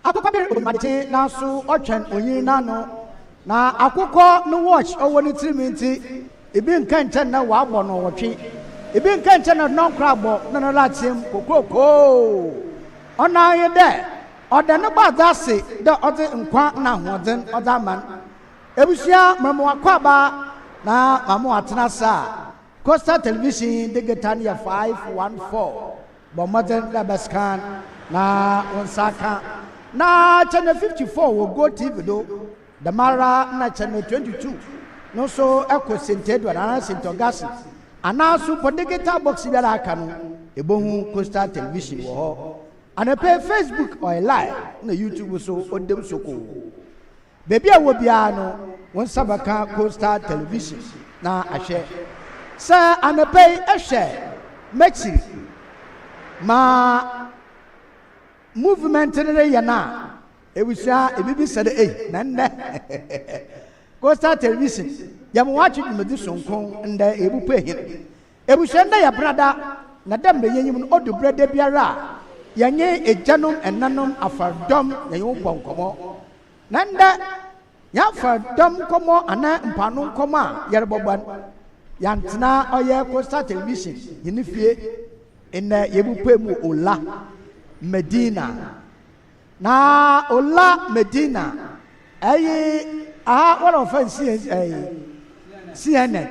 akụkọ bịara omadịte na-asụ ọchọn onye na-anọ na akụkọ na watch ọwọ n'itirimiti ibi nke nche na wa agbọ n'ọwọtwe ibi nke nche na nọnkra agbọ na nọlatim kokoko ọ na-anyị dɛ ɔda ne gbadza ase dɛ ɔde nkwa na ahoɔden ɔde ama ebusua mmamuakɔ aba na mamu atena saa Coastal Television digital year 514 bomodern dabaskan na onsaka na channel 54 wo go TV do damara na channel 22 no so eko sented na sentogas ana super digital box biara aka no ebohu Coastal Television wo ho ana pe Facebook or live na YouTube so odem soko bebi a wo bia no won sabaka Coastal Television na ahwe sa ana pe ehwe mechi ma movement ne yana ewusa ebibi sade na nne Coastal Television yam watch dwumadi sonkon nda ebupu ehin ewusa nda ya brada na dam be yenyim no odu brada biara yanye ejanom enanom afardom yanyo bonkomo nanda ya afardom komo ana mpanu komo a yerbogban yantena oye Coastal Television yinifie ina yebupu mu ola Medina na ola Medina ayi one of CNN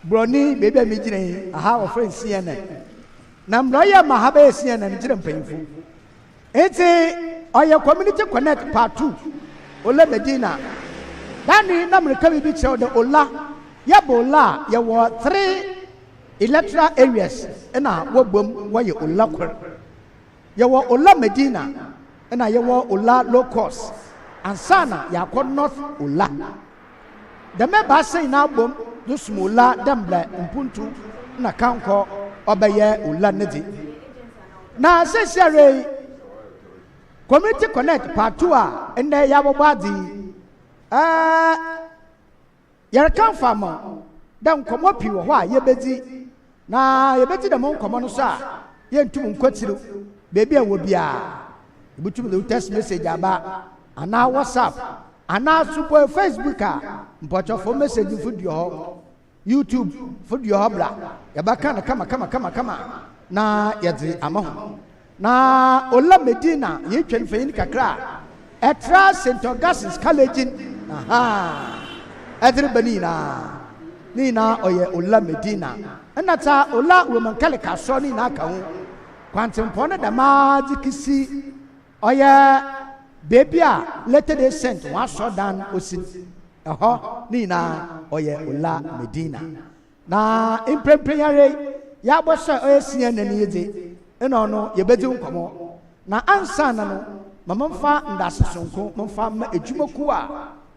broni baby mi gine of CNN na mloya mahabe CNN gire mpanyimfu eti oye community connect part 2 ola Medina dani na mreka bi che de ola ya bola ya wo 3 electoral areas na wobom waye ola kwar ya wo ola Medina na ya wo ola low cost ansana ya ko north ola the member say na bom do smola dambla mpuntu na kanko obaye ola nedi na sesere community connect part 2 a ende ya bobadi yar kan fama dan komo pi wo a yebedi na yebedi da mon komo no so a yentum nkwatiro bebi a wo bia ebutum the text message aba ana WhatsApp ana super Facebook a mpocho for message video ho YouTube video ho bla yabaka na kama na yadzi amahu na ola Medina yetwen fayin kakra etra St. Augustine College edri banina nina oye ola Medina enata ola Roman Catholic so ni na ka ho kwantempo na dama dikisi oye baby a later they sent one shot down osin nina oye ola Medina na impremprenare ya boso oye CNN ni ede eno no ye bedi nkomo na ansa na no mamamfa ndasesonko mamfa ma edwumaku a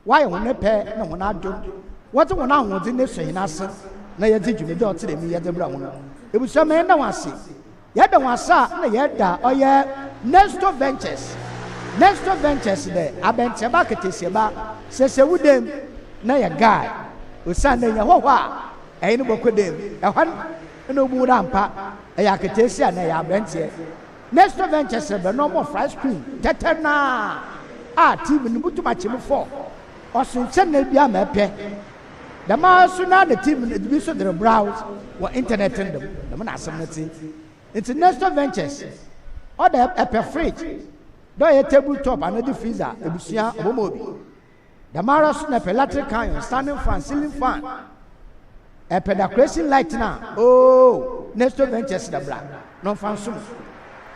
waye hone pe na hona adom wote hona ahodi ne so hinase na ye di dwumede otere mi ye de bra hono ebusa me na wase ye da wasa na ye da oye Next Ventures de abenteba ketesieba sese wudem na ya guy osane nya hohwa eyini bokodem ehwan na obu rampa eya ketesia na ya abentie Next Ventures be no more fry screen tetena team ni butuma chimfo osunche na bia mepe the masu na the team bi so the browse wa internet ndem na asem it's Next Ventures order a fridge do a tabletop and a freezer ebusia obomobi the maros na electric iron standing fan ceiling fan a pedestrian light na Next Ventures the black non fan sum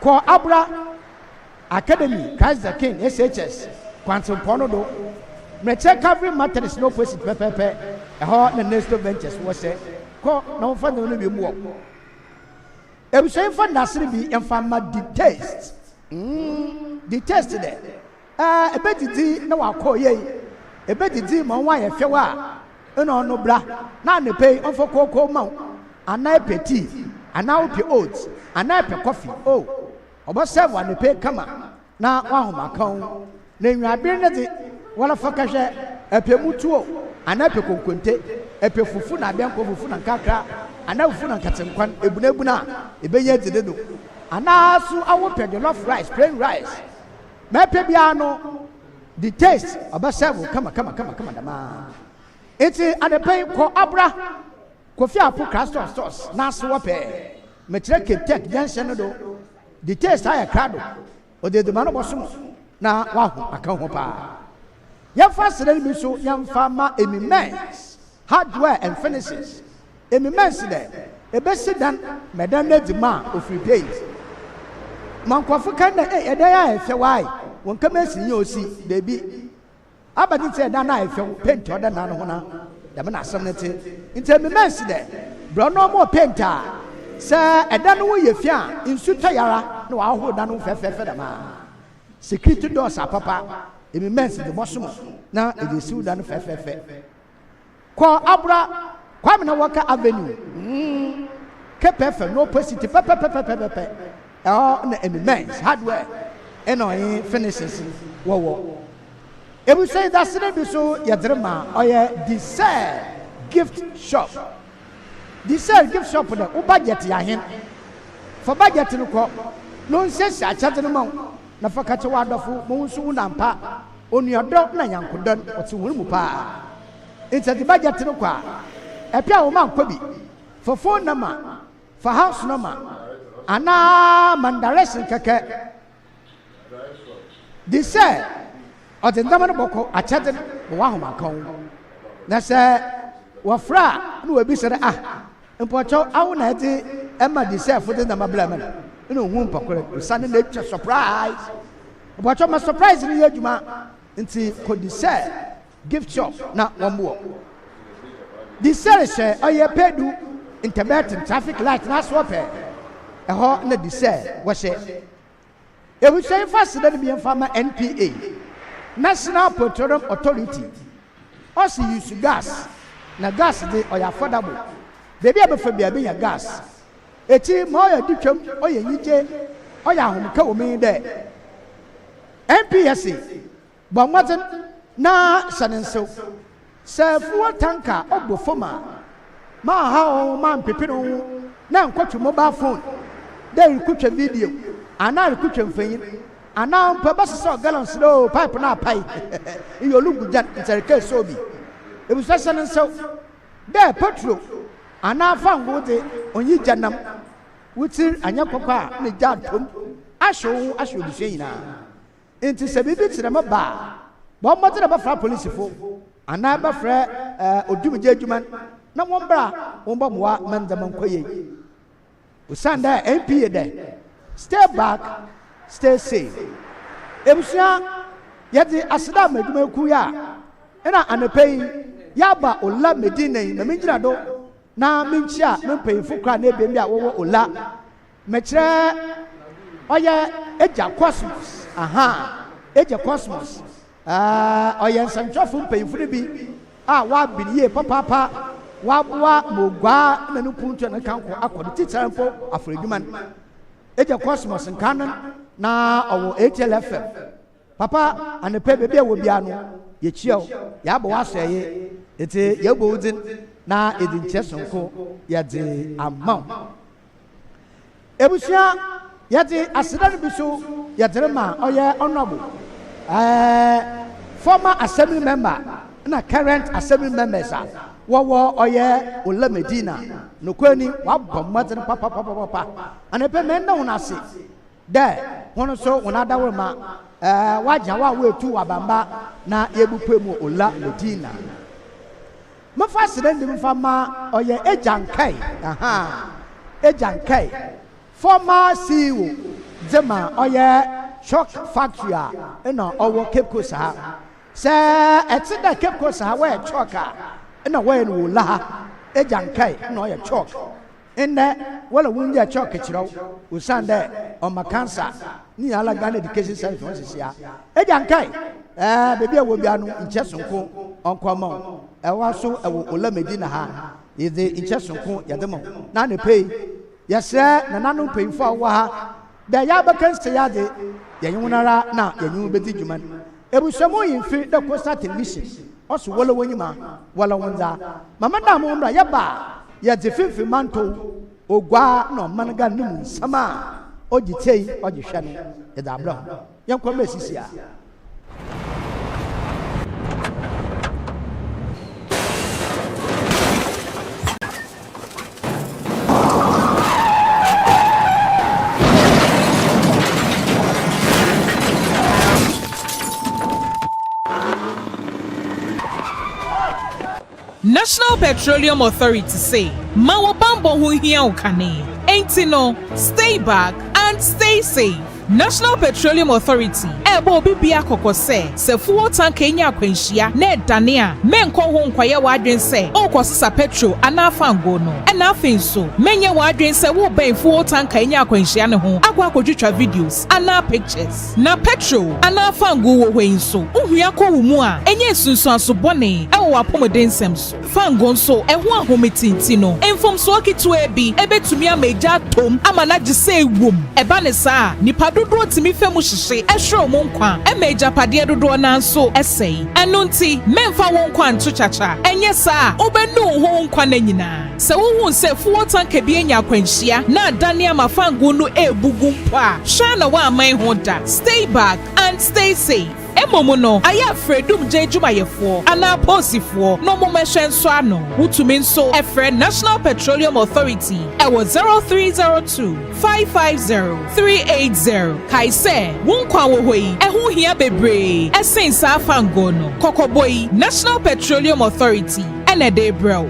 ko abra academy Christ the King SHS quantum pono do meche covering matters no person pepepe na Next Ventures was say ko no fan no bi mu ebusia fan nasiri bi enfama detest the test there ebedidi na wakọ ye ebedidi ma nwa ye hwewa eno no bra na ne pay onfo kokoko ma ana epeti ana opi oats ana epe coffee obo serve ne pay kama na wa homa kan na nwabe ne de wala faka hwe epe mutuo ana epe konkonte epe fufu na abenko fufu na kakra ana fufu na katenkwan ebunabuna ebenya dide do ana su awo pe jollof rice plain rice mepe bia no the taste obasevo kama dama enti adepen ko abra kofi apo crystal stores na so wope metre ketek jansen no do the taste aya krado ode de mano bosom na waho aka ho pa yamfa sere bi so yamfa ma immense hardware and finishes immense there ebesi dan medan na dima ofri paint mankofo kan na edan ya efe wai won kama sinye osi debi abadi te dan na efe paint oda na no na dem na asem nete inte immense there bro no more painter se edan no ye fi a insu tayara na wa ho dan no fefe da ma security doors apapa immense de bosom na edesi dan fefe ko abra kwame na waka avenue kepefe no positive pepe na immense hardware eno finishes wo ebu say that sene bi so yadrema oye desire gift shop na o budget ya hen for budget no ko no nsese achade no ma na fakache wadofo mo nso na mpa onuodo na yankodon otu wuru mu pa it's the budget no kwa epia wo man kwabi for phone number for house number ana mandaresin keke this say o de ndama no boko achade no wa homa kan na se wo fra no we bi sere mpocho awu na eti ema this say for the number blame no hu mpakore sane na etwa surprise mpocho ma surprise ni yaduma nti ko this say gift shop na wombo this say she oye pedu intermittent traffic light na swope eho na this say wo she e wu say fast na bi enfama NPA National Petroleum Authority also use gas na gas dey oya affordable baby abefa bia be ya gas eti mo oya ditwam oya yije oya ahomka omi de NPSA bo mwaten na sanenso sefuwa tanka obofoma ma ha o man pepino na nkwatwe mobile phone dey rekutwa video ana rekutwa mfanyin ana mpaba so gallons do pipe na pai iyo lugu jan interke sobi ebusa sanenso de petrol ana fango de onyi janam wutir anya kokwa ne jadom asho biseyina enti se bibi tirema ba bo mo tere ba fra police fo ana ba fra odumje adwuma na won bra won ba moa mandam nkoye usanda MPA de stay back stay safe ebusia yedi asida madwuma ku ya ina anapei yaba ola medina na menjira do na menchia mempeyifo kra na ebembi a wo ola mekire oye eja cosmos eja cosmos oye nsantwafo mpeyifo ne bi wa biniye papa wa boa mogwa na no punto na kanko akode titrampo afredwuma eja cosmos nkanon na owo HLFM papa anepe bebe wo bia no ye chiao ya bo waseye ete ye bo udin na edin chesonko ya de amount ebusia ya de asedan biso ya derema oye honorable former assembly member na current assembly members wo oye Ola Medina no kwani wa bommaten papa anepe men na wonase de hono so wonada wo ma waja wa wetu wabamba na yebupemu Ola Medina mafa sirende mfama oye ejankai ejankai former CEO Zema oye shock factory ena owo Cape Coast ha se etida Cape Coast ha we choka ena we no la ejankai na oye chok enne wala wunja chok kiro usande o makansa ni ala Ghana education service won ya ejankai bebi awo bia no nchesonko onkoma ewaso ewo Ola Medina ha yede nchesonko yademo na ne pay yesre na nanu payfo wa ha da ya bakanse yade yanyunara na yanyu beti djuman ebusamo yimfi da Coastal Television oso wala wonyima wala wonza mama da mo mra yaba yede fifi manto ogwa no managa num sama ogitei ogihwe no yeda abra yɛnkɔ mɛsisi a National Petroleum Authority say, Mawa Bambo hu hia ukane. Ain't no, stay back and stay safe. National Petroleum Authority ebo bibia kokose se fuel tank enya akwanhia na edane a menko ho nkwaye wadwen se okosesa petrol ana fango no na afin so menye wadwen se wo ben fuel tank enya akwanhia ne ho akwa akodwetwa videos ana pictures na petrol ana fango wo hwen so ohua ko wo mu a enye sunsun aso bone e wo apomden sem so fango nso e ho ahometinti no enfom so okitu ebi ebetumi ameja tom ama na gise ewom eba ne saa nipa dodo timi femu hihye ehwe mo nkwa emeja pade dodo na nso esei eno nti memfa wo nkwa nto chacha enye saa obenu ho nkwa na nyina se wo hu se fuo tanka bi enya akwanhia na adane amafango no ebugu mpo a hwa na wa aman ho da stay back and stay safe. Emomo no aya fredum je jumayefo ana posifo no mo mehwe nso ano wutumi nso efre National Petroleum Authority ewo 0302 550 380 kaise wonkwa wo hoi ehu hia bebre esensa afango no kokoboi National Petroleum Authority ene de bro.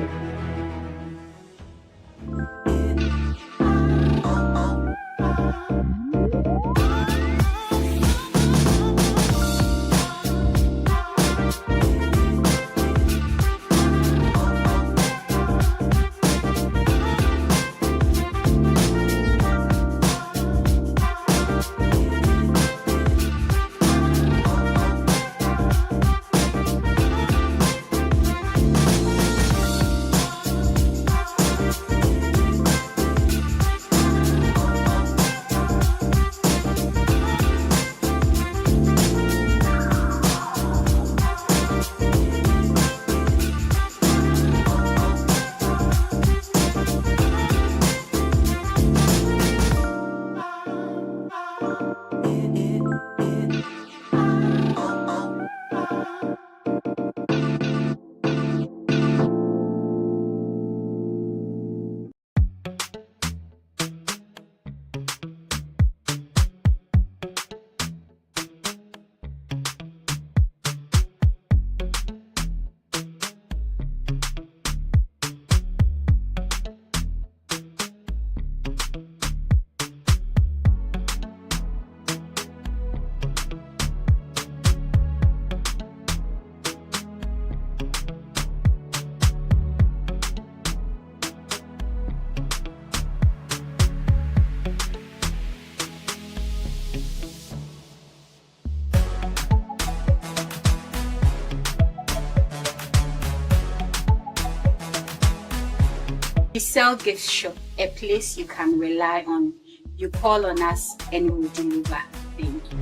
We sell gift shop, a place you can rely on. You call on us and we'll deliver. Thank you.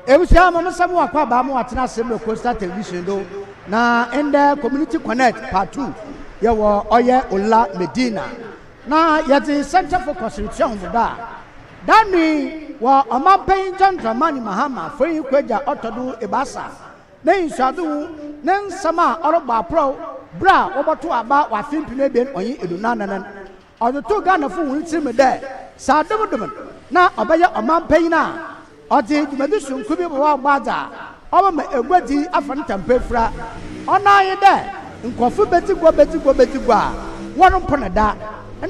Ebusia mama samu akwa ba mu atena asem Coastal Television do na ende Community Connect part 2 ye wo oye Ola Medina na yeti Center for Construction da dani wo Omampain John Dramani Mahama foyin kwaja otodo ebasa na insadu na nsama oroba pro bra oboto aba wa fimpime ben oyin edunananan odoto Ghana fu wunti me de sa dum na obaye Omampain na Oti jumadi sunkubi bwa gbada oba ma egwadi afan tampefra ona yede nkofu beti gwa wono ponada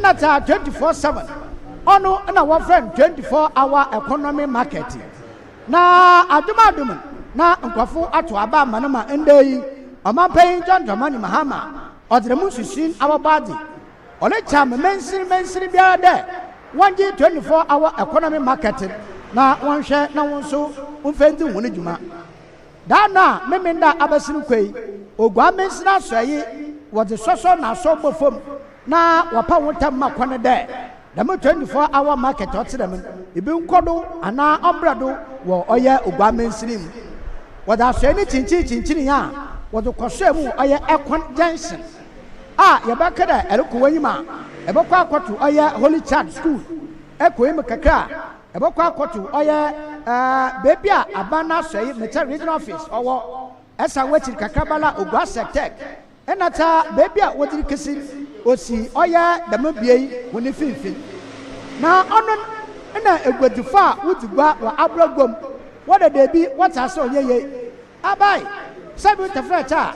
na ta 24/7 ono na wo friend 24-hour economy market na adum na nkofu ato aba manama ndei Omampain John Dramani Mahama odremu susin awabadi ole cha mensiri biade 24-hour economy market na wonhwe na wonso umfendi woni djuma da na memenda abasinu kwei ogwa mensina soyi wode soso na so bofom na wapa wotam makwane de dem 24 hour market otedem ibi nkodo ana ombrado wo oye ogwa mensinim wode asoyi ni chinchini ya wode koso mu oye Ekwan Junction yabakada elko wanyima ebokwa akoto oye Holy Child School ekoyim kakra ebokwa akoto oye baby abana soyi Meta Regional Office owo esa wechi kakra bala ogwa sectek enata baby wodiri kesi osi oye damabie woni finfin na onon na egwadifa wudigwa wa abragom wode debi watase oyeye abai sabi tafracha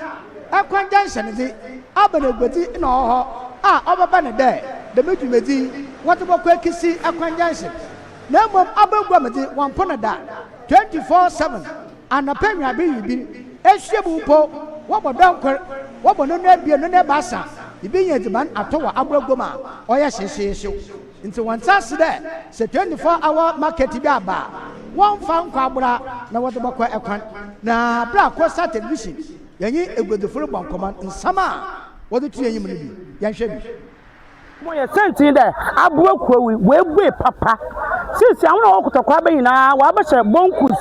Ekwan Junction di abana egwadi na oho obaba ne de demedwumedi watobokwa kisi Ekwan Junction na mom abagwa di wampona da 24/7 anapemwa bi ehyebu po wobodankwer wobono na bie no na basa ibinya diban atowa abragoma oya hyehyeehyew nti wantase de se 24-hour market bi aba won fa nkwa abra na wotobokwa Ekwan na bra kosa television yanyi egwedufuru bankoma nsama wodetu yanyim no bi yanhwe bi mo ye senti de abuwa kuwi we gbe papa sisi awon o kutokwa be yina wa ba se bonkus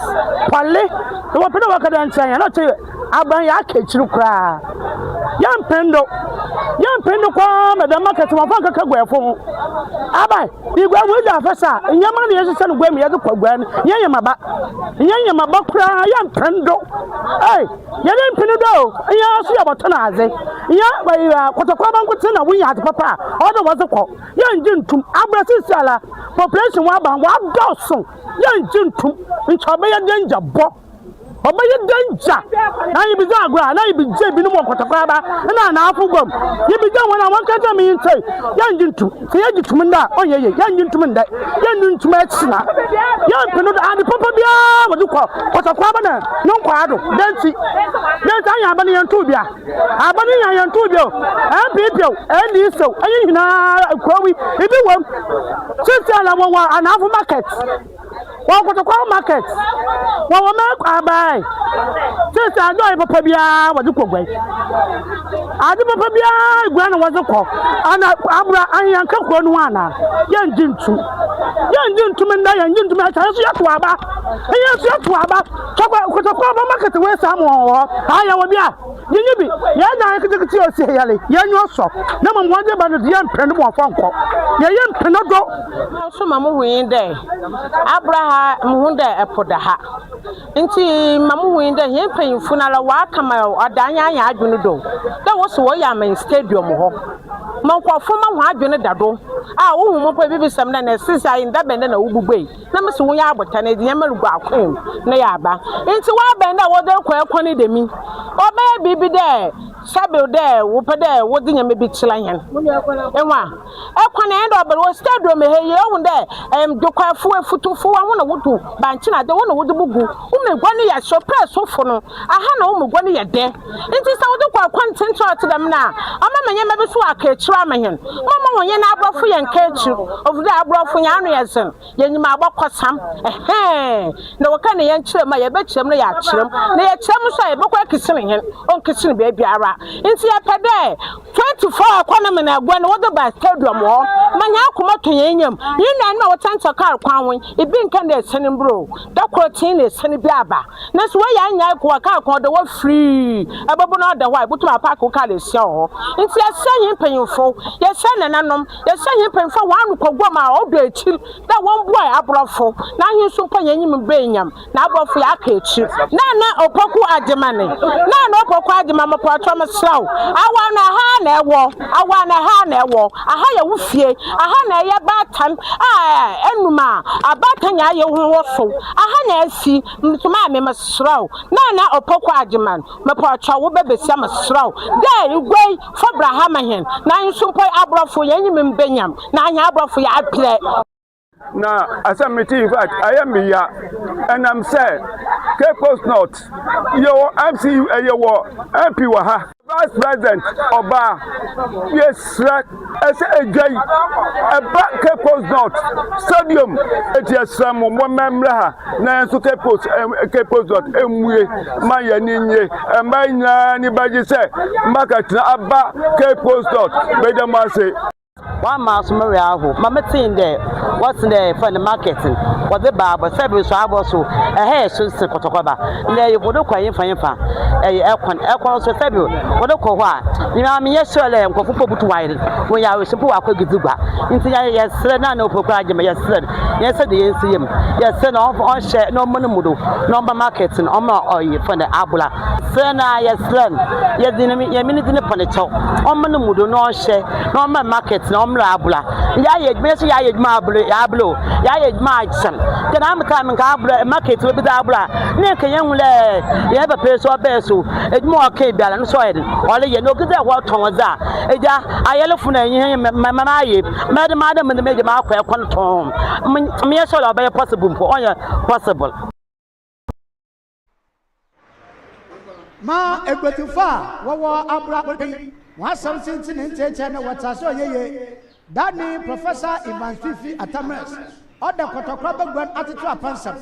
pale wo pede wa kada ntan ya na che aban ya akechiru kra yampendo kwa madam market wa fanka ka gwefo abai igwa mu ja fasa nyama ne yese no gwem ye de kwa gwa yenye maba kra yampendo ye de mpino do ya so ya botona aze ya ba kutokwa ban kutin na wunya ati papa odo was ko yanjintum abrasi sala population wa ban wa dosun yanjintum nchobe ya danger bo obaye danger na yi biza agura na yi bije bi no mo kotakwa ba na afugom yi bije wona won kaja mi ntai yanjintum se yajitum nda oyeye yanjintum nda yanjintum achina yampenu da adi papa bia wodi ko kotakwa ba na nonkwa ado denti anya ba ne yantu bia abani yantu bia MPP ndi so ayi hina kwawi ibi wom sisi ala wo anafu market wa kotakwa market wa make abai sisi ajo papa bia wodi ko gwan adi papa bia gwa na wodi ko ana abura anyanka ko nu ana yanjintu menda yanjintu acha so yato aba yesu yato aba kotakwa market we samu aya wo bia yinyibi ya na kitikiti osi yale yanyo so na mo wode ba no de yampene mo afanko ya yampene do so mamu huin de abraha muhunde epoda ha nti mamu huin de yempen funala wa kama odanya anya adwunu do da wo so wo ya main stadium ho mankofo ma ho adwunu dado wo hu mo pa bibisam na sisa inda bende na wubugbe na me so wo ya abota na de yamarugo akwem na ya aba nti wa bende wo de kwa ekwani de mi oba bibi de sabe de wo pa de wo de nyame bi chila hen enwa Ekwan endo obere stadium he ye hu de dokwafu efutufu wo na wudu banchi na de wo na wudu bugu umegwa ne ya surprise ofo no aha na umegwa ne ya de nti sa wudu kwa kwantinto atedam na ama manya me bi so akachiru amahen mama wonye na abrofo ye nkachiru ofuda abrofo nya anu ye zen yenyima agbakosam na woka ne ye nchire ma ye be chirem na ya chirem na ye chirem so ye bekwa kisene hen on kisene be biara nti ya pede 24 akwana me na agwa na wudu ba stadium ho manya akoma to yenyam yina na wotanta car kwanwon ibi nka na esene bro da protein na esene bi aba na so ya anya ko car kon da wa free ababo na da wa butu park ko car esia ho nti asen mpanyimfo ye se nananom ye se mpanyimfo wa anu kogwa ma odo echi da won boy abrofo na hinso mpanyanyim benyam na abrofo ya aka echi na opoku ademane na opoku ademama patro mesraw awa na ewo aha ya wufie aha na ye batan enuma abatan ya ye ho so aha na asi mtuma me mesraw na opoku ademan me patro wo bebesia mesraw da igwe for Abraham hen na hinso abrofo yanyim benyam na anya abrofo ya apre na assembly in fact I am here and I'm say Cape Coast North yo MCU yo MP wa ha Vice President Oba, yes, as a gay, a back Capos North Stadium, it is some one member, Nancy Capos Dot, Maya Ninye, and my anybody say, Market Abba Capos Dot, Bedamase. 1 month Maria, Mamma Tin there, what's there for the marketing? What the barber service I was so a hair soon to Cotocoba. There you would look at Infa, a aircon so February. What a coa. You know, me, yes, sir, and Cocopo to wide when I was supposed I could give you back. Into yes, sir, no program, yes, sir, yes, sir, the NCM, yes, sir, no on share, no monomudo, no marketing, or more oil for the Abula. Sir, yes, sir, yes, the minute in the ponicho, on monomudo, no share, no market, no abula. Ya Messi, ya Mablo, Yablo, ya Marchon. Can I come and cabra market with the abula? Nick young lad, you have a place or beso, it's more cable and soil. All you know, good at what Thomas are. I elephant and Mamma, Madam, and the major mark where one tom. Me, so I'll be possible for all possible. Ma Equatufa, what Abra, one something in China, what I saw ye. Danny Professor Ivan Fifi Atamas, or the Cotocraba Grand Attitude Pansam,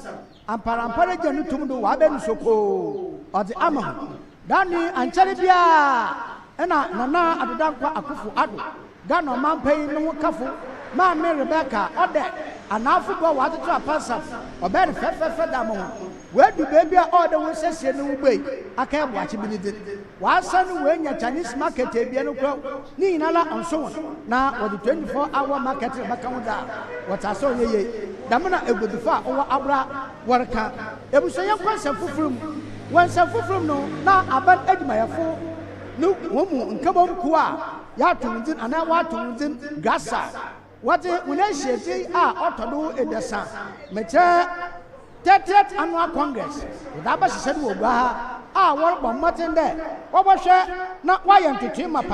and Paramparajan Tumdu Waben Soko, or the Amam. Danny and Charibia, and Nana Adakwa Akufu Adu, Gano Mampay no Kafu, Mamma Rebecca, or that, and Africa Water Pansam, or Ben Fefedamon. Where do baby order was says no way? I can't watch it. One son when your Chinese market a piano club, Nina and so on. Now, or the 24-hour market Macamada. What I saw ye, Damana Ebudufa or Abra, Waraka. It was a young person from one self from no, now about Edmaya for no woman and Kabon Kua, Yatun and I want to Gassa. What when I say, ought to do in the sun. Mature. 30th Annual Congress. Without said, what about Martin there? What was not why am to team up?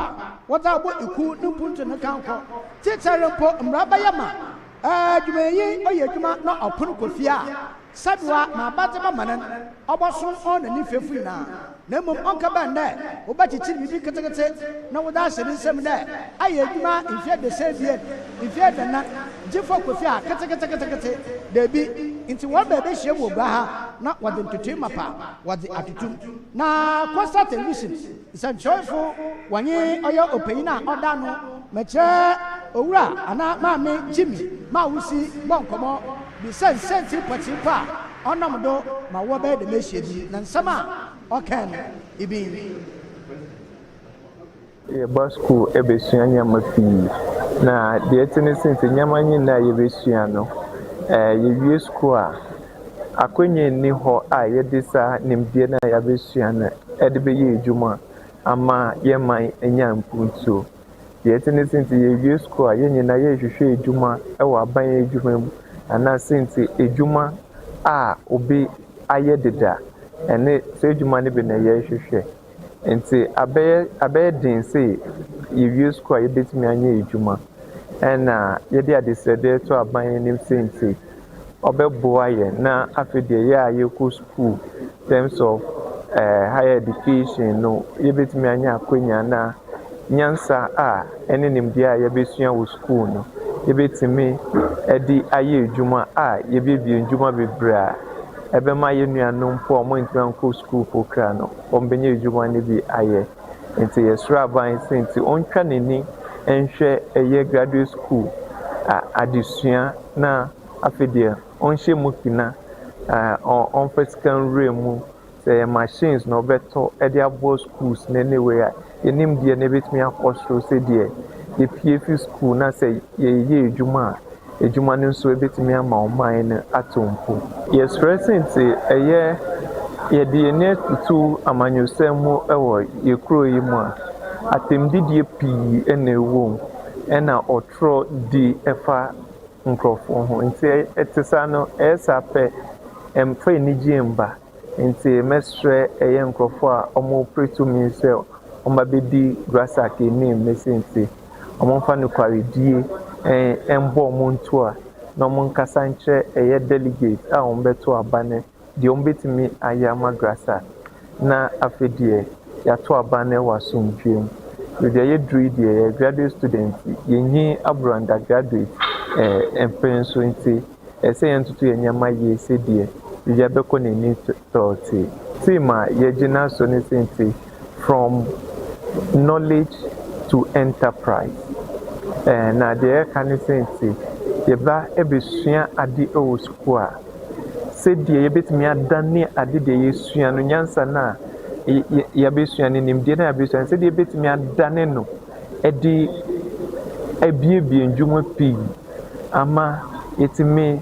What about you could no put in the council? Teacher report Rabayama. You may, or you not a Punukofia. Sadwa, my battle man, about soon on and if you're now. Name of Uncle Band there, or but it's in the category. No, without saying some there. I if you had the same yet, if you had the not, Jeffo Kofia, category, there be into one baby she will not what them to team apart, what the attitude. Now, Costa television is a joyful 1 year or your opinion or down, mature, Ora, and not Mammy, Jimmy, Mausi, Moncomo, the sensitive Patipa, on Namado, my wabe the message, and summer. Okay, Ibi. Yɛba school ebesua nyama pii na deɛ tene since nyama nyina yɛbesua no yɛwie school a akonye ni hɔ a yɛde sa nimdeɛ na yɛbesua na ɛde bɛyɛ adwuma ama yɛman enya mpuntuo deɛ tene since yɛwie school a yɛnyina yɛhwehwɛ adwuma ɛwɔ aban adwuma mu ana since adwuma a obi ayɛ deda ɛne sɛ adwuma ne bi na yɛhwehwɛ nti abɛyɛ den sɛ yɛwie school a yɛbɛtumi anyɛ adwuma ɛna yɛde adesrɛdeɛ to aban anim sɛ ɔbɛboa yɛn na afei deɛ yɛ a yɛkɔ school terms of higher education no yɛbɛtumi anyɛ akwanya na nyansa a ɛne nimdeɛ a yɛbɛsua wɔ school no yɛbɛtumi ɛde ayɛ adwuma a yɛbɛbie adwuma bebree a ɛbɛma yɛ nuanom po a ɔmo ntumi ankɔ school po kra no ɔmbɛnyɛ adwuma no bi ayɛ nti yɛsoro aban sɛ nti ɔntwa n'ani nhwɛ ɛyɛ graduate school adesua na afei deɛ ɔnhyɛ mu kina ɔmfa sika nwura mu sɛ machines na ɔbɛtɔ ɛde abɔ schools na anyway a yɛnim deɛ na ɛbɛtumi akɔ soro sɛ deɛ yɛpie fi school na sɛ yɛyɛ adwuma a adwuma no nso ɛbɛtumi ama ɔman no ato mpo yɛsrɛ sɛ nti ɛyɛ yɛde yɛni atutu amanyɔsɛm mu ɛwɔ yɛkuro yi mu a atemdidie pii ɛna ɛwɔ mu ɛna ɔtorɔ di ɛfa nkurɔfoɔ ho nti ɛte saa no ɛyɛ saa pɛ ɛmfa anigye mba nti mɛsrɛ ɛyɛ nkurɔfoɔ a ɔmo pere tumi sɛ ɔmo abɛdi grasak anim mɛsɛ nti ɔmo mfa no kwaredie ɛmbɔ ɔmo nto a na ɔmo nkasa nkyerɛ ɛyɛ delegate a ɔmo bɛto aba no deɛ ɔmo bɛtumi ayɛ ama grasak na afei deɛ yɛato aba no wɔ asomdwem deɛ yɛduru deɛ yɛ graduate student yɛnyi aboro undergraduate mpɛn so nti ɛsɛ yɛntoto yɛ nneɛma yie sɛdeɛ deɛ bɛkɔ n'ani tɔɔte team a yɛgyina so ne sɛ nti from knowledge to enterprise na deɛ yɛka ne sɛ nti yɛba ɛbɛsua ade ɛwɔ sukuu a sɛdeɛ yɛbɛtumi adane ade deɛ yɛsua no nyansa no a yɛbɛsua no nimdeɛ no a yɛbɛsua no sɛdeɛ yɛbɛtumi adane no ɛde abiebie ndwuma pii ama yɛtumi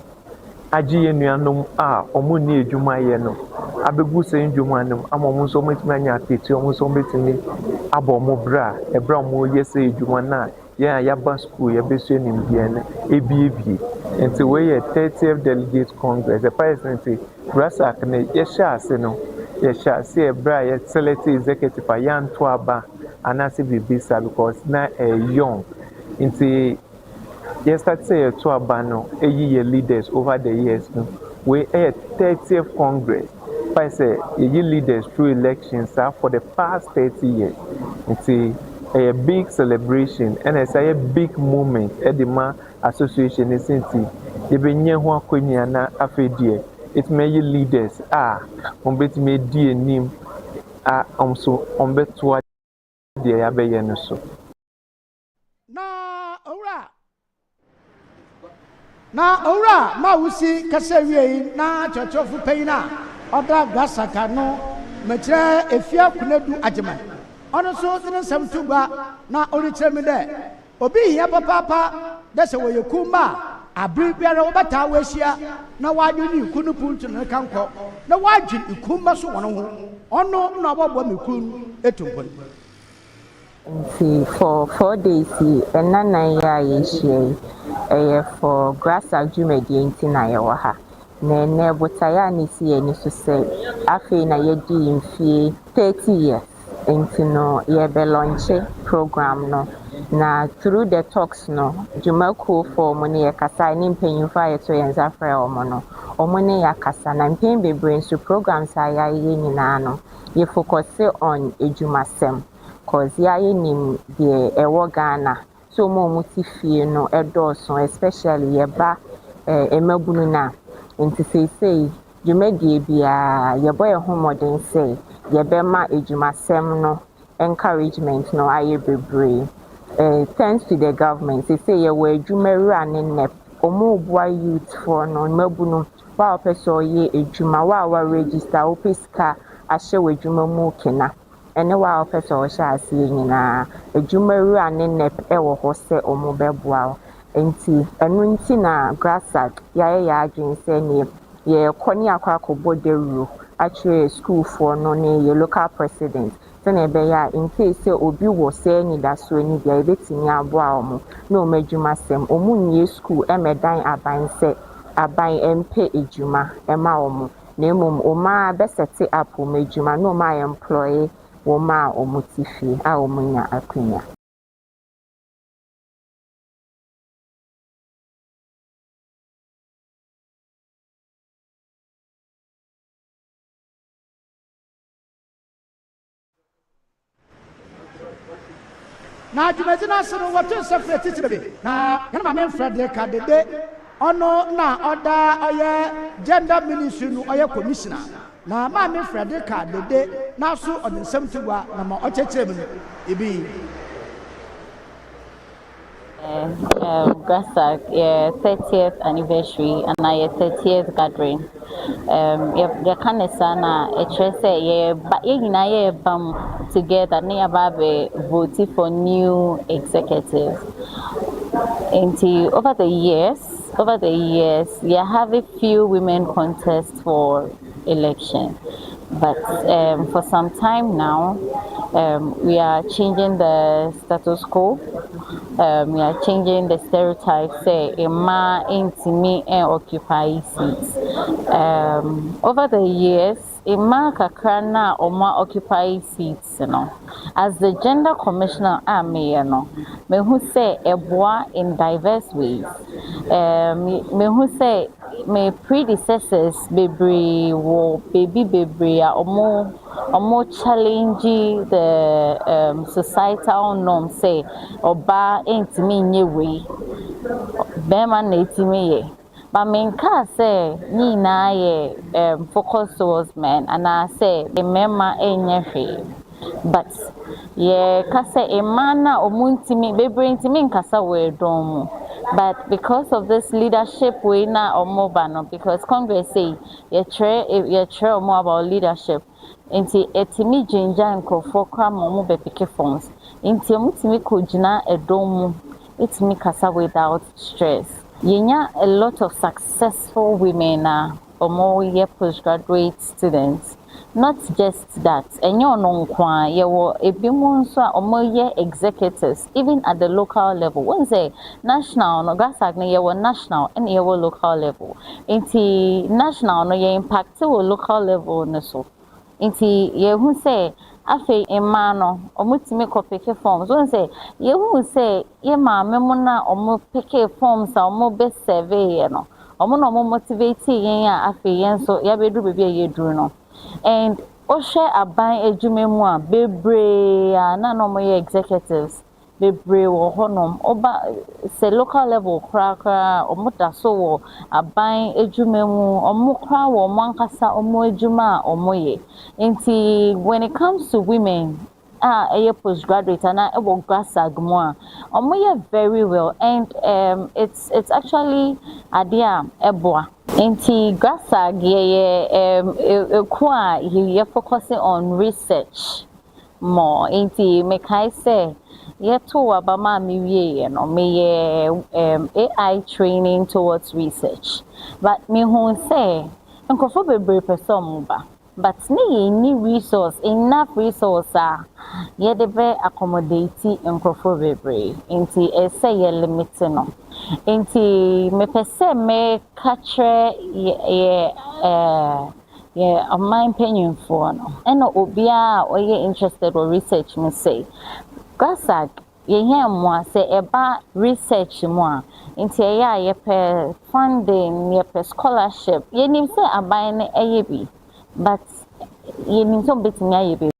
agye yɛn nuanom a ɔmo ne adwuma yɛ no abɛgu sɛ ndwuma no ama ɔmo nso ɔmɛtumi anya aketua ɔmo nso ɔmɛtumi abɔ ɔmo bra ɛbra ɔmo yɛ sɛ adwuma no a yɛn a yɛaba school yɛbɛsua nimdeɛ no ebiebie nti wɔyɛ 30th delegate congress ɛpa yɛ sɛ nti grasak no yɛhyɛ ase no yɛhyɛ ase ɛbra a yɛselect executive a yɛanto aba anaasɛ biribi saa because na young nti yɛstart sɛ yɛto aba no ɛyi yɛ leaders over the years no wei ɛyɛ 30th congress pa sɛ yɛyi leaders through elections for the past 30 years nti a big celebration and I say a big moment at the ma association is nti yɛbɛnya ho akɔnya na afei deɛ it may leaders on betumi di anim so on beto deɛ yɛabɛyɛ no so na owura ma wusi kasa wie na chochofu pɛyina ɔda gasaka no mɛkyerɛ efia kunadu agyeman ɔno so de nsɛm to gua na ɔrekyerɛ me dɛ obi hia papa dɛ sɛ wɔyɛ kuma abiri biara wɔbɛtaa wɔahyia na wɔadwe ne iku no puntu ne kankɔ na wɔadwe iku mba so wɔn ho ɔno na ɔbɔbɔ me kun etumpon nti for 4 days ɛna na yɛ yɛhyia ɛyɛ for grass adwumadie nti na yɛwɔ ha na ɛnɛ botaeɛ a ne si yɛni so sɛ afei na yɛdi mfie 30 years nti no yɛbɛlɔnkye program no na through the talks no dwumakuo for ɔmo ne yɛkasa ne mpanyinfo a yɛto yɛn nsa frɛ ɔmo no ɔmo ne yɛakasa na mpɛn bebree nso programs a yɛayɛ nyinaa no yɛfocus on adwumasɛm cause yɛayɛ nim deɛ ɛwɔ Ghana so ɔmo ti fie no ɛdɔɔso especially yɛba mmabunu na nti seesei dwumadie biara yɛbɔ yɛn ho mmɔden sɛ yɛbɛma adwumasɛm no encouragement no ayɛ bebree thanks to the government seesei yɛwɔ adwumawura ne NEP ɔmo boa youth for no mmabunu wa ɔpɛ sɛ ɔyɛ adwuma wa register ɔpɛ sika ahyɛ wɔ adwuma mu kena ɛne wa ɔpɛ sɛ ɔhyɛ aseɛ nyinaa adwumawura ne NEP ɛwɔ hɔ sɛ ɔmo bɛboa nti ɛno nti na grassak yɛayɛ yɛ adwene sɛ ne yɛkɔ ne akɔbɔ dawuro akyerɛ schoolfoɔ no ne yɛ local president sɛnea ɛbɛyɛ a in case sɛ obi wɔ sɛ nidasoɔ ni bia yɛbɛtumi aboa ɔmo na ɔmo adwumasɛm ɔmo nyɛ school ɛmɛdan aban sɛ aban ɛmpɛ adwuma ɛma ɔmo na mmom ɔmo a bɛsɛte up ɔmo adwuma na ɔmo ayɛ employee wɔn a ɔmo ti fie a ɔmo nya akonnwa. na adwumadzi no ase no wɔto nsɛfrɛ titire bi na yɛn maame Frederick Adede ɔno na ɔda ɔyɛ gender ministry no ɔyɛ commissioner na maame Frederick Adede na so ɔde nsɛm to gua na ma ɔkyerɛkyerɛ mu no ebi Grassak, 30th anniversary and our 30th gathering. The Kanesana, a say, but you bam together near Babe voting for new executives. Over the years, we have a few women contests for election. But for some time now, we are changing the status quo. We are changing the stereotypes. Say, a man intimate and occupy seats. Over the years, a man kakrana or ma occupy seats. As the gender commissioner, me who say a boy in diverse ways. Me who say my predecessors bebree wo baby bebree a omo challenge the societal norm say oba entimi nye we bema na etimi ye but men ka say ni na ye focus towards men and I say the mema enye hwe but yeah kasa emana omuntimi bebree ntimi nkasa we dom but because of this leadership we na omobano because Congress say you try more about leadership inti etimi jinja nkofo kwa mo bepike phones inti omutimi kojina edomu etimi kasa without stress yenya a lot of successful women omo ye postgraduate students. Not just that, enyo no nkwa yewo ebimu nso a omoye executives even at the local level. When say national no gasag no yewo national and yewo local level. Inti national no ye impact wo local level no so. Inti yehu say afi ema no omutimi ko peke forms. When say yehu say ye ma memo na omo peke forms a omo be survey no. Omo no omo motivate yen a afi yen so ya bedu bebi ye duru no. And Oshe aban ejumemu a bebre na no moye executives bebre wo honom oba se local level kra omuta so wo aban ejumemu omukra wo mankasa omo ejuma omoye nti when it comes to women a postgraduate and a grasagmo omoye very well and it's actually adia eboa Inti Grasag ye focusing on research more. Inti mekai say ye to abama miye no me AI training towards research. But me who say nkofo bebre person ba. But ni resource enough resource ye debe accommodate nkofo bebre. Inti say ye limit no. Inti me pese me katre a mind opinion for no eno obia oye interested or research me say Grasag ye hear mo say eba research mo inti ye pe funding ye pe scholarship ye nim say aban ne eye bi but ye nim so betimi aye bi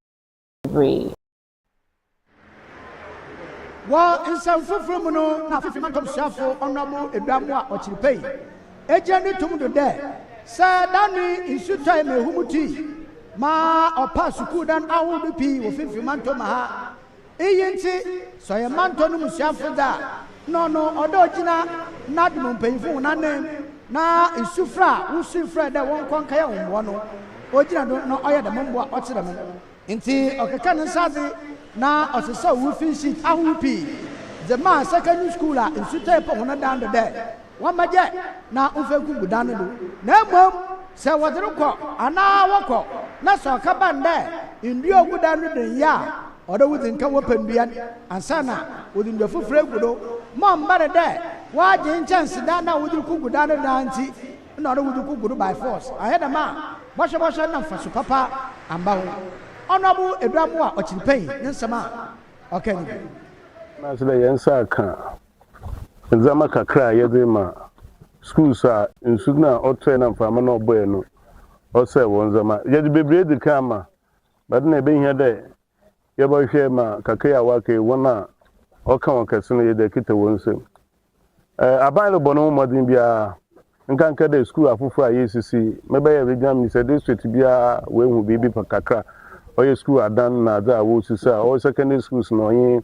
Well, in some fulfillment, na fifimantom shafo honorable Edamu a ochiripei. Ejani tumudo de. Sa dani insuta me humuti. Ma opa suku dan awu bipi wo fifimantom ha. Eyenti so ye manto no mushafo da. No odo gina nadum mpanyifo na nem na isufra usufra da won kwanka ya wonwo no. Ogina no oye da mombo ochire me. Nti okeka ne sazi na osesa wufi sheet ahupi the man secondary school a insuta epo hono dan de one maje na ufeku gudan do na mom se wodere ko ana woko na so ka bande nduo gudan de ya odo wudin ka wopandua ansana wudin do fufure gudo mom bare de wa je chance dan na wudin ku gudan de anti na odo wudin ku gudo by force ahead ma bosho na fasu papa amba ho Honorable Edamu a ochiripei nsema okay na so the yensa ka nzama kakra yede ma schools a nsu na otre na mfama na oboye no ose wonzama yede bebre di kama but na be hia de ye bo hwe ma kakra wa ke wona oka won kase no yede kita wonsem aban lo bono modin bia nkanka de school afufu a yesisi mebe ye regional minister district bia we hu bibi pakakra oye school adan na za wo sisa o secondary schools no yin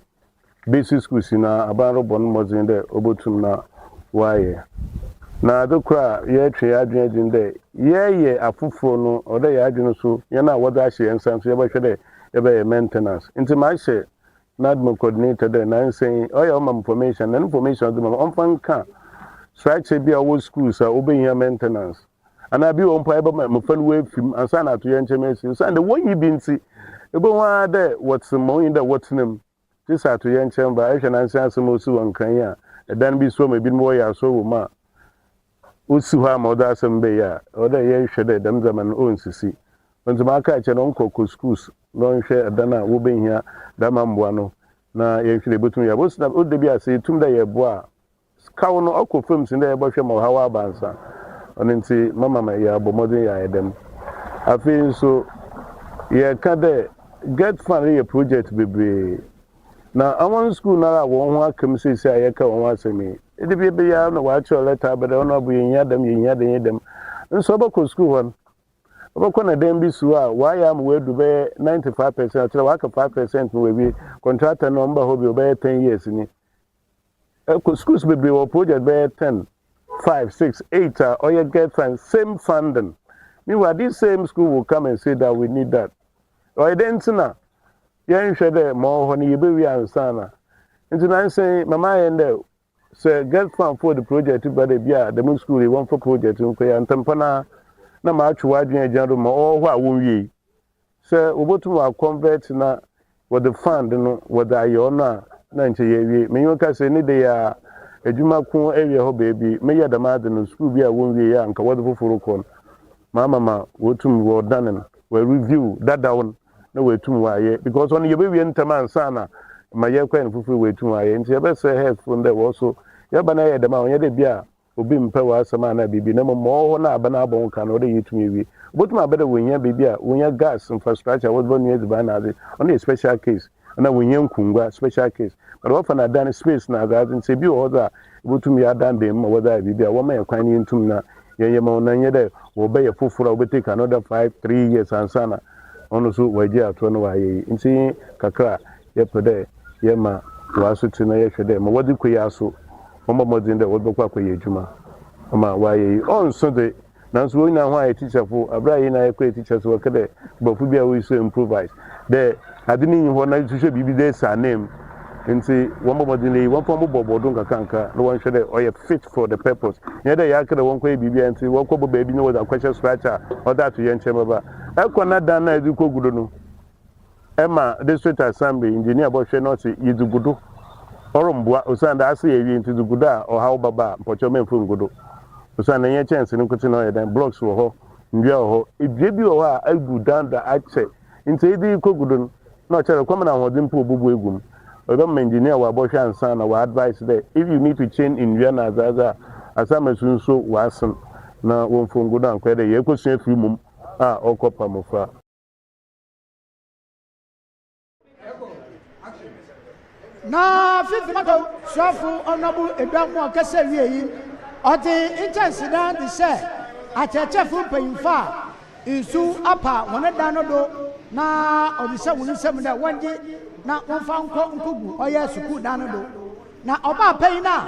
basic schools na abaro bon mozin de obotum na waye na dokra ye twe adwen de ye afufo no o de ye adwen so ye na woda ahye ensam so ye ba hwede ye be maintenance inti ma hye nadmo coordinator de na nsen oye o ma information na information de ma on fanka structure bi a wo schools a obehia maintenance ana bi won pa eba ma fan we film ansa na to yenche mesi so and the one yi bi nti ebo wa de what's mo in the what's name this are to yenche ba ehwe na nsa asem osi won kan ya edan bi so ma bi mo ya so wo ma osi ha ma oda asem be ya oda ye hwe de dem zaman on sisi onto ma ka che no nkoko schools no hwe edan a wo behia da ma mboa no na ye hwe betum ya bo snap o de bi ase tum da ye boa kawo no akofam sin da ye bo hwe ma hawa abansa onenti mama ya bomodin ya edem afi so ye ka de get fund ye project bebre na awon school na won ho akam sesi aye ka won asemi ede be ya na wa cho letter be de ono bu yin yadam nso ba ko school hon obako na dem bi su a wa ya am we du be 95% atira wa ka 5% we bi contractor no mba ho bi be 10 years ni schools bebre wo project be 10 5 6 8 or you get fund same funding meanwhile this same school will come and say that we need that or then na yan hwede mo ho ni be wi ansana nti na say mama yende say get fund for the project but the bia the school they want for project nko ya ntampana na ma atwa adwen agyan do ma ho a won wi say obotum wa convert na with the fund no with the ayona na nche ye wi me yoka say ni de ya adwuma ko area ho baby me ya da ma de no school bia won wi ya nka wode foforo kon mama wotum wo danen we review that down na wetum waye because on yebe wi ntama ansana ma ye kwan foforo wetum waye nti yebe say help from there also yeba na ye da ma onye de bia obi mpa wa asama na bibi na mo ho na abana abon kan o de yitum wi botum abeda wonya bibi a wonya gas infrastructure wo bo nu eziba na de on a special case na wonya nkungwa special case but what na dan space na that nti bi o da botum ya dan dem ma wada bibi a wo ma ye kwan ni ntum na ye ma na nye de wo be ye foforo wo be take another 5-3 years ansana ono so waje ato no waye nti kakra ye pede ye ma waso tina ye hwede ma wadi koyaso mama modin de wodi kwa koye adwuma ama waye on so de nanso wona ho aye teacher fo abra yi na ye koye teacher so kede bofu bia we so improvise de adini nyi ho na tuhwe bibi de sa name nti won modin le won fo mo bobodo nkakanka no won hwede or ye fit for the purpose ye de ya kede won koye bibi nti won ko boba bi no was a question structure or that to yen chemaba ekona dan na edu kogudo no ema district assembly engineer bo hwe no se yidugudo oromboa osanda ase ye wi nti duguda o hawo baba mpocho menfo ngudo osanda nye chance ni kuti no ye dan blocks wo ho ndua ho ebie bi wo ha agu dan da ache nti edi kogudo no chere kwama na hodin po obubu egum oba engineer wa bo hwe ansa na wa advice there if you need to change in ndua na azaza asama sunso wasen na wonfo ngudo an kwede ye kosua free mum a okopa mofa na fifi mato swafu onabu edwamu akese wie yi odi incident de se achechefu payinfa insu apa wona dano do na odi se wonu sem da wonje na wonfa nkogu oye suku dano do na oba payina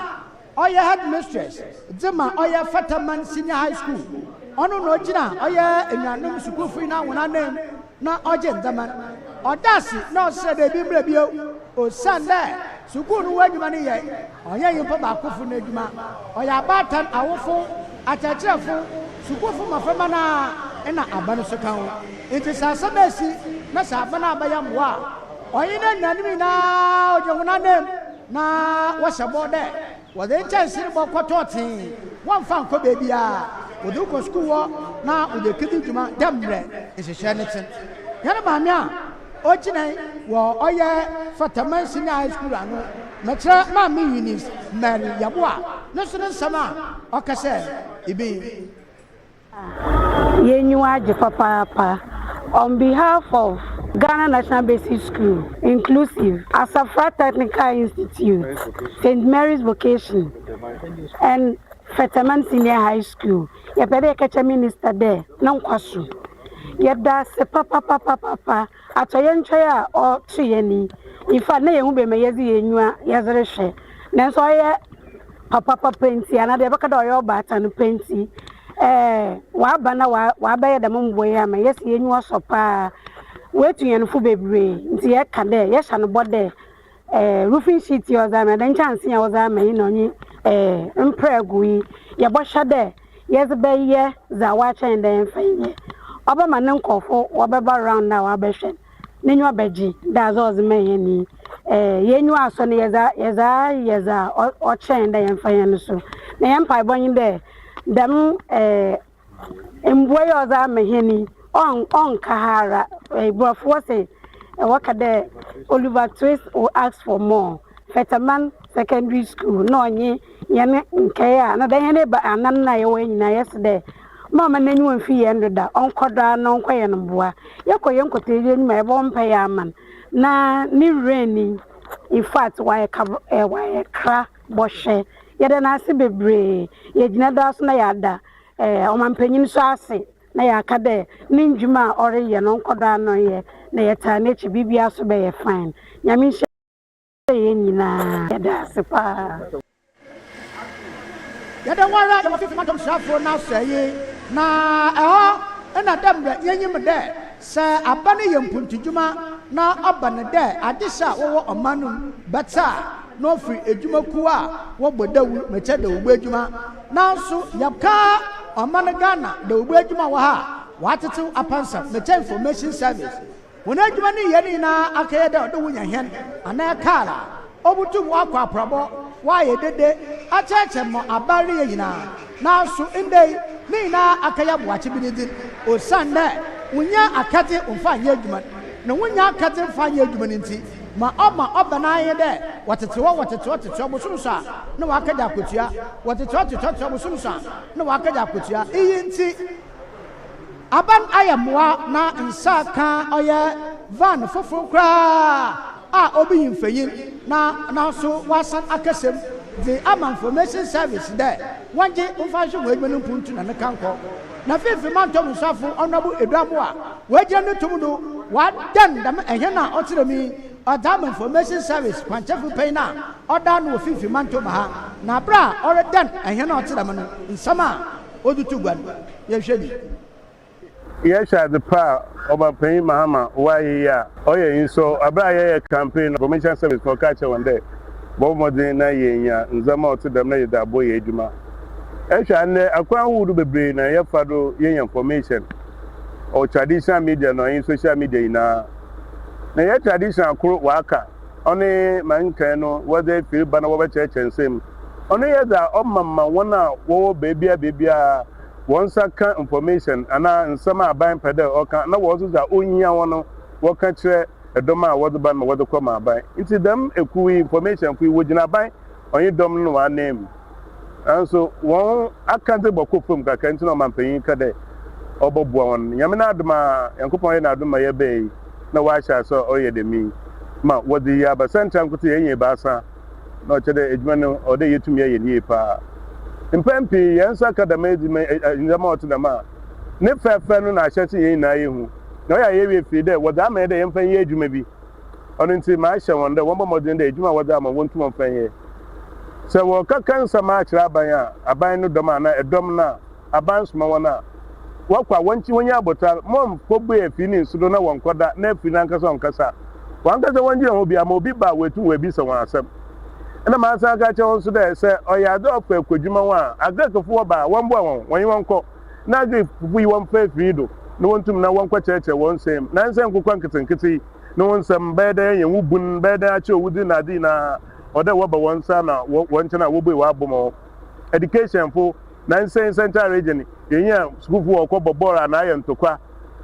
oye headmistress dzema oye Fataman Senior High School onu no gina oye enwanum suku fu na wona nem na oje ndaman odasi no se de bi mre bio o sande suku no wadwuma ne ye oye yimpa ba kofu na adwuma oya abatan awofo atachefo suku fu mafama na abano so kan enti sasa besi na sa abana abayam wa oye na nanim na oje wona nem na wasabo de wode chance bo kwototi won fa nko bebia wode ko school wo na wode kidi dwuma dembre ehehye ne tin yana ba me a ojina wo oye Fataman Senior High School anu metra ma mi unis mary yaboa no so nsama okase ibi yenyu aje papa on behalf of Ghana National Basic School inclusive Asafra Technical Institute, St. Mary's Vocation and Fataman Senior High School ye pede kecha minister there na nkwasu yeda se papa atoyentwe a o tuyeni ifa na yehu be meyezi yenwa yazrehwe nanso ye papa penti ana de baka do yo bata no penti wa bana wa ba ye da momboye ama yesi yenwa sopa wetu yenfu bebre nti ye ka de ye hya no bode roofing sheet yo za me den chance ya wo za me no nyi mpregu ye bo hya de yes be ye za wa chen den fanye oba manen nkofo obeba round na wa behwe nenyu abeji da zo zeme ni yenyu aso ne yeza o chen den fanye no so na ye mpa bonyin de dem emboyo za meheni on kahara brofo say wakade Oliver Twist will ask for more Fataman Secondary School no onye yɛne nkɛyɛ a na da yɛne ba anan na yɛwɔ nyinaa yɛse dɛ mama n'ani wɔn fi yɛn do da ɔnkɔda na ɔnkɔyɛ no boa yɛkɔ yɛn nkɔtɛyɛ ni ma yɛbɔ mpɛ yɛ aman na ne reni in fact why kra bɔhyɛ yɛde na ase bebree yɛgyina da so na yɛada ɔmampanyin so ase na yɛaka dɛ ne ndwuma a ɔreyɛ no ɔnkɔda no yɛ na yɛtaa n'akyi bibia so bɛyɛ fine nyame nhyɛ yɛn nyinaa yɛda ase paa yɛde nwara yɛwɔ fifi matom srafo na asɔ yi na ɛhɔ ɛna dɛ mmerɛ yɛnyim dɛ sɛ aba no yɛ mpuntudwuma na ɔba no dɛ ade hyɛ a wɔwɔ ɔma no mu bɛta na ɔfiri adwumakuo a wɔbɔ dawu mekyɛ dawubu adwuma nanso yɛka ɔma no ghana dawubu adwuma wɔ ha wɔatetew apansa mekyɛ information service wɔn adwuma no yɛ ne nyinaa akɛyɛ dɛ ɔde wonya hɛn anaa kaara ɔbutum wakɔ aprabɔ wɔayɛ dede akyɛkyɛ mmɔ abare yɛ nyinaa nanso ndɛ ne nyinaa akɛyɛ aboakye bi ne din osiane dɛ wonya akate mfa nyɛ adwuma na wonya akate mfa nyɛ adwuma no nti ma ɔba no ayɛ dɛ wɔtete bosom so a na wɔakagya akotua wɔtete bosom so a na wɔakagya akotua iyi nti aban ayɛ mmoa na nsa ka ɔyɛ van foforɔ koraa a obi yi mfanyin na so wasan akasɛm de ama information service dɛ wɔngye mfa nhwɛ wɔn adwuma no mpuntu na ne kankɔ na fifi mantom nsafo ɔnabo eduamo a wɔagyina no tom do wadan dam ɛhɛn a ɔkyerɛ mi ɔda information service kwankyɛfo pɛn na ɔda no wɔ fifi mantom ha na abra ɔredan ɛhɛn a ɔkyerɛ mi no nsɛm a ɔdutu gua no yɛhwɛ bi yɛhyɛ ade pa ɔbapanyin mahama wayɛ a ɔyɛ yi nso abra yɛyɛ campaign information service for ɔka kyerɛ wɔn dɛ bɔmmɔden na yɛnya nzɛma a ɔte dɛm na yɛde abɔ yɛ adwuma ɛhwɛ annɛ akwan ahodoɔ bebree na yɛfa do yɛnya information ɔ traditional media na ɔyɛ social media nyinaa na yɛ traditional koro waka ɔne mankan no wɔde firi ba na wɔbɛkyerɛkyerɛ nsɛm ɔno yɛ dza ɔmama wɔn a wɔwɔ beebia wɔn nsa ka information ana nsɛm a aban pɛ dɛ ɔka na wɔn nso dza onyia wɔn no wɔka kyerɛ ɛdɔm a wɔde ba na wɔde kɔ ma aban nti dɛm ekuwi information fi wɔgyina aban ɔnye dɔm no wɔanam nso wɔn aka de bɔkɔ fam kakra nti na ɔmampanyin ka dɛ ɔbɛboa wɔn nyame na adom a yankopɔn yɛ na adom a yɛbɛyi na wɔahyɛ sɛ ɔyɛ dɛmi ma wɔde yi aba sɛnkyɛn nkoto yɛnyɛ baasa na ɔkyɛ dɛ adwuma no ɔde yɛtumi yɛyɛ nie paa mpɛn pii yɛn nso aka dɛm adwuma ndzɛma a ɔte dɛm a ne fɛɛfɛ no na ahyɛ sɛ yɛn nyinaa yɛhu na ɔyɛ a yɛwie firi dɛ wɔdze ama yɛ dɛ yɛmfa nyɛ adwuma bi ɔno nti ma ahyɛ wɔn dɛ wɔn bɔ mmɔden dɛ adwuma a wɔdze ama wɔn ntum wɔmfa nyɛ sɛ wɔkaka nsɛm akyerɛ aban a aban no dɔm a na ɛdɔm no a aban soma wɔn a wɔkɔ a wɔnkyi wɔnyɛ abotar mɔmfo bu afiri ne nso do na wɔnkɔda na afiri no ankasa ɔnkasa wɔankasa wɔngyina hɔ bi ama obi ba a wɔatu wɔabisa wɔn asɛm ɛna maasan aka kyerɛ wɔn nso dɛ sɛ ɔyɛ ade ɔfa akwadwuma wɔn a agrikfoɔ wɔba a wɔmboa wɔn wɔnye wɔn kɔ na agrikfoɔ yi wɔmfa afiri do na wɔntum na wɔnkɔ kyerɛkyerɛ wɔn nsɛm na nsɛm nkokɔ nketenkete yi na wɔn nsɛm bɛyɛ dɛ yɛn wo bun bɛyɛ dɛ akyerɛ owudi na ade na ɔdɛ wɔba wɔn nsa na wɔn nkyɛn a wɔbɔ wɔabɔ wɔn education fo na nsɛn central region yɛnyɛ sukuufoɔ ɔkɔ bɔ bɔɔl a na ayɛ ntokwa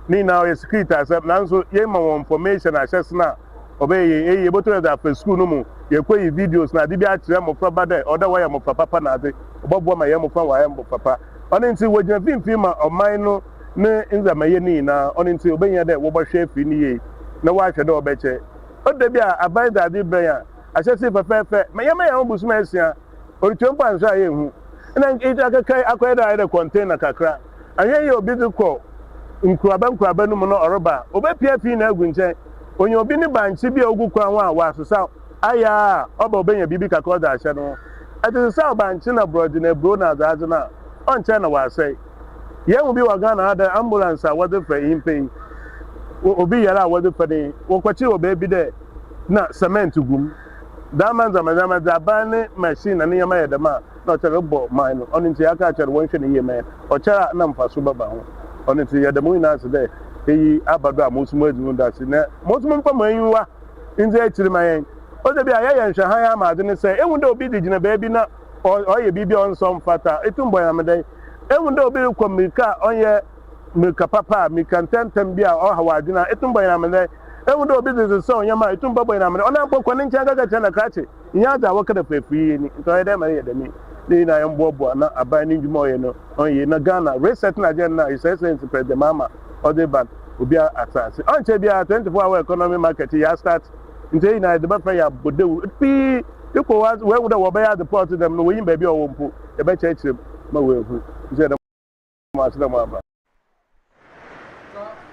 ne na ɔyɛ security asɛm nanso yɛma wɔn information ahyɛ sena ɔbɛyɛ yɛ bɔtɔ yɛ afa school no mu yɛkɔ yi videos na ade bi akyerɛ mmɔfra ba dɛ ɔdɛ wɔyɛ mmɔfra papa na ade ɔbɛboa ma yɛ mmɔfra wɔayɛ mmɔfra papa ɔno nti wɔgyina mfimfini ma ɔman no ne nzamayɛ ne nyinaa ɔno nti ɔbɛnya dɛ wɔbɛhwɛ afiri ne yie na wɔahwɛ dɛ ɔbɛkyɛ ɔda bi a aban de ade bɛn a ahyɛ se fɛfɛɛfɛ ma yɛma yɛn ho busum asia ɔretwa mpo anhwɛ a yɛnhu ɛna ɛdi akaka akɔyɛ dɛ ayɛ dɛ container kakra anyɛ yɛ obi de kɔ nkuraba no mu no ɔreba ɔbɛpia fii na agu nkyɛn onye obi ne bankye bi a ogu kwan ho a wɔasesa ayɛ a ɔba ɔbɛnya biribi kakra ɔde ahyɛ no ɛte sɛ bankye na borɔgye na aburo na adze no a ɔnkyɛn na wɔasɛe yɛn bi wɔ Ghana ada ambulance a wɔde fa impe yi obi yɛrɛ a wɔde fa ne wɔkɔkye wɔ baabi dɛ na cement gum dama nzamazama dze aban ne machine na ne yɛma yɛ dɛm a na ɔkyerɛ bɔ man no ɔno nti aka kyerɛ wɔnhwɛ ne yie mɛ ɔkyerɛ na mfaso bɛba ho ɔno nti yɛda mu nyinaa ase dɛ eyi abado a mosum adwuma da ase na mosum mfa ma yiwa nze akyiri ma yɛn ɔde bi a yɛyɛ nhwɛhan ama ade ne sɛ ehu dɛ obi de gyina baabi na ɔyɛ biribi a ɔnsɔ mfata etum bɔ yamedɛn ehu dɛ obi kɔ mirika ɔnyɛ mirika papa mirika ntɛntɛm bi a ɔhaw ade na etum bɔ yamedɛn ehu dɛ obi de sɛ ɔnyɛma etum bɔ yamedɛn ɔna mpɔ kɔ ne nkyɛn kaka kyɛn na krakye nyɛ adze a wɔkɛda fɛfiri ni nti ɔyɛ dɛ ma yɛ dɛm ne na yɛmboaboa na aban ne ndwuma ɔyɛ no ɔyɛ na Ghana reset na agenda His Excellency President Mahama ɔde ban obi atase ɔnkyɛ bia 24-hour economy market ya start nti na de ba fa ya bodewu pi iko wa we da wo ba ya deport them no we yin ba bi ɔwɔ mpo e ba kyerɛkyerɛ ma we hu nti da ma aseda ma aba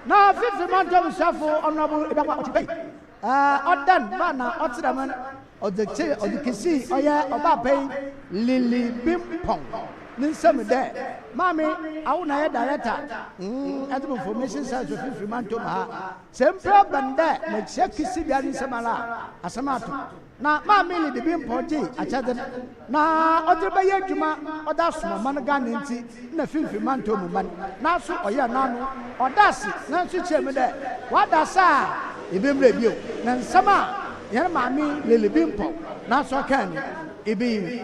na fifi man jam shafo honorable idakwa otibai odan ba na otiraman odekche odikisi oya oba pen lili bimpong ninsem de mami awu na ya director information science of fifi man to ma sempre bande na chekisi bia ninsem ala asamato na mami lili bimpong ji achade na odeba ye dwuma oda soma man ga nti na fifi man to mu man na so oya nanu odasi na nso cheme de wada sa ibemre bio na nsama yan mami lili bimpong na so kan ibi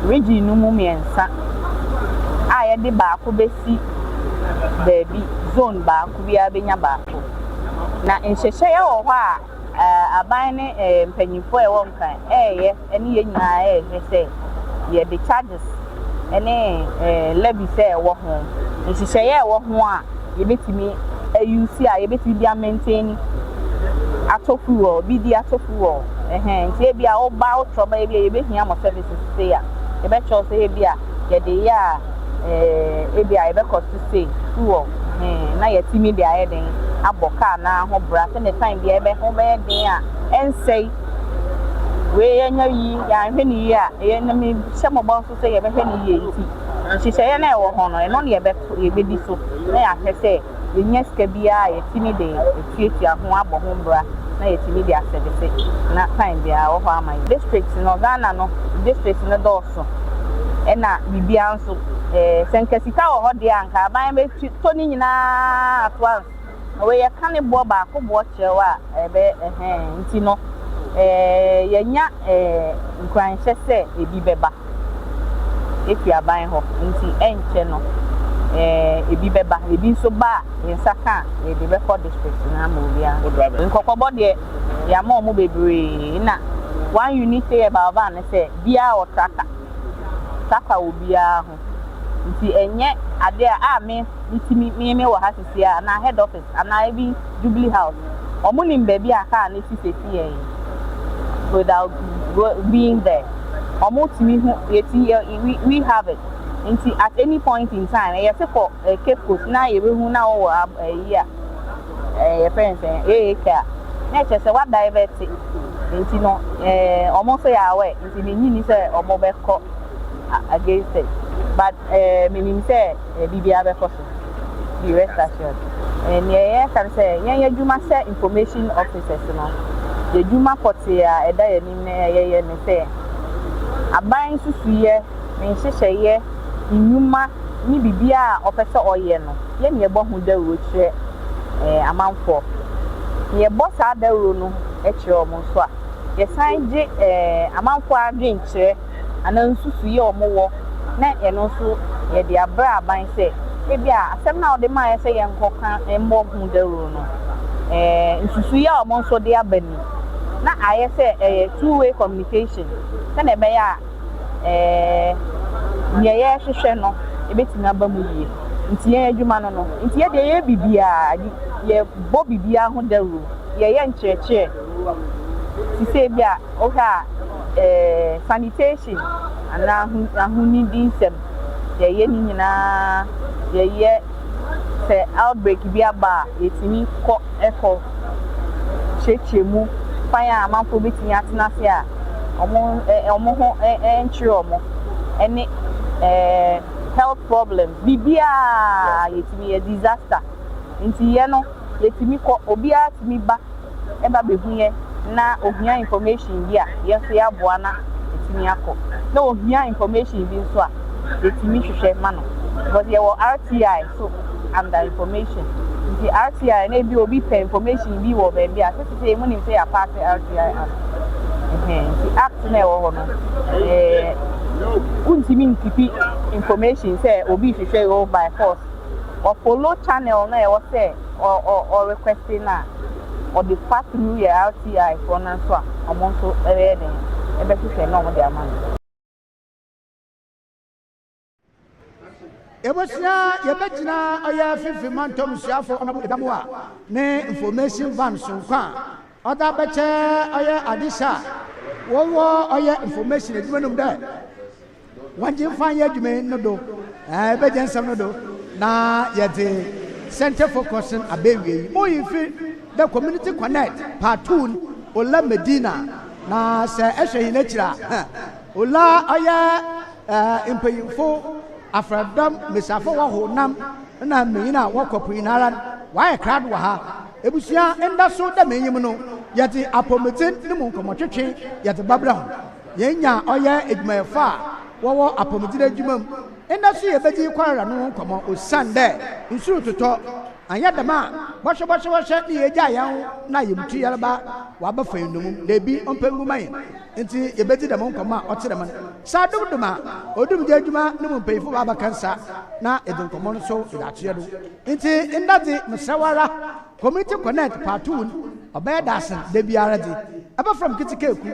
regi no mu miensa a ye de baako besi baby zone baako bia benya baako na nhyehyɛ ye wo hɔ a aban ne mpanyimfo e wo nkan ye ene ye nyinaa sɛ ye de charges ene levy sɛ wo ho nhyehyɛ ye wo ho a ye betimi ayusi a ye betimi dia maintain atofuo bi di atofuo nti bia wo ba wo troba bia ye behia mo services say a ye be cho say bia ye de ya bia ye be cost say fuo na ye timi bia ye den aboka na ho bra se ne time bia be ho be den a ensei we ye nya yi ya hwe ni ya ye na me hye mo bon so say ye be hwe ni ye nti nhyehyɛ ye na e wo ho no e no ye be di so na ya hwe say ye nya ska bia ye timi de etuatua ho abɔ ho bra na yetimi dia service na time bia wo ho amai district no Ghana no district no dɔɔso ɛna bibia nso senkasika wo ho de anka ban be to ni nyina atwa we ye kan bo ba ko bo kyerɛw a ebe nti no yenya nkwanhye sɛ ebi beba efi aban ho nti enche no ebi beba ebi nso ba nsaka e de be for district na ma obi a nkokɔbɔ de ya ma omo bebre na one unit say ba ba na say bia o traka obi a ho nti enye ade a me ntimi me wɔ ha sisi a na head office ana ebi Jubilee House omo nim ba bia ka na sisi without being there omo timi hu we have it. Nti at any point in time ye se for Cape Coast na ye behu na wo ye friends ka na che se wa divert nti no omo so ya we nti me nyini se omo be ko against it but me nim se bibia be ko so the rest assured ye kan se ye dwuma se information officers no ye dwuma kote a eda ye nim na ye ne se aban susuye me hyehyeye nyuma ni bibia ofese oye no ye ne ebo hu dawo kire amanfo ye boss adawo no e kire omo so a ye san je amanfo adwen kire anansusu ye omo wo na ye no so ye de abra aban se e bia asem na ode ma ye se ye nkoka embo hu dawo no nsusu ye omo so de abani na aye se two-way communication na ebe ya nye ye hwehwe no ebetimi aba mu yie nti ye adwuma no nti ye de ye bibia ye bo bibia ho daru ye nkyerɛkyerɛ ti se bia o ha sanitation ana ahuni dinsem ye ni nyina ye se outbreak bia ba yetimi kɔ ekɔ chechemu fire amanfo betimi atena se a omo ho enkyerɛ omo ene health problems bibia yetimi a disaster nti ye no yetimi ko obia timi ba eba behuye na ohia information bi a ye so ya boa na yetimi akọ na ohia information bi nso a yetimi hwehwe ma no because ye wo RTI so under information nti RTI na bi obi pay information bi wo be bia so say mu nim say ya pass RTI nti act na wo ho no untimi nkipi information say obi hwehwe go by force or follow channel na e wo say or requesting na or the pass through your RTI for na so a omo so e be den e be hwehwe na omo de amana Ebosia yebegyina oya fifi mantom suafo onabo edamoa ne information van so kwa oda beche oya adisa wo oya information edwumanum da wanje fan ya dwume no do ebegyensam no do na yete center for concern abewie mo yifi the community connect part 2 ola medina na se ehwe hinachira ola oya impeyfo afradam mesafo wa honam na menyina wakopu inara wa crowd wa ha ebusia enda so da menyim no yete apometin ne mu nkomotwetwe yete babra ho yenya oya edwumafa wo apometin adwumam enda so yebeji kwara no nkomo osande nsuru toto anyadama bosho ni yeja yan na yemtu yarba wa ba fayinum debi ompengumaye nti yebeti da monkoma otirema sa dubduma odum jadwuma ne mu peyfo baba kansa na edonkomo no so idache do nti ndati msawara community connect part 2 obey dasen debi aradi aba from kitikeku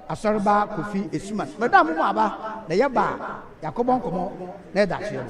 asorba kofi esuma madam mu aba na yeba yakobon komo na idache do.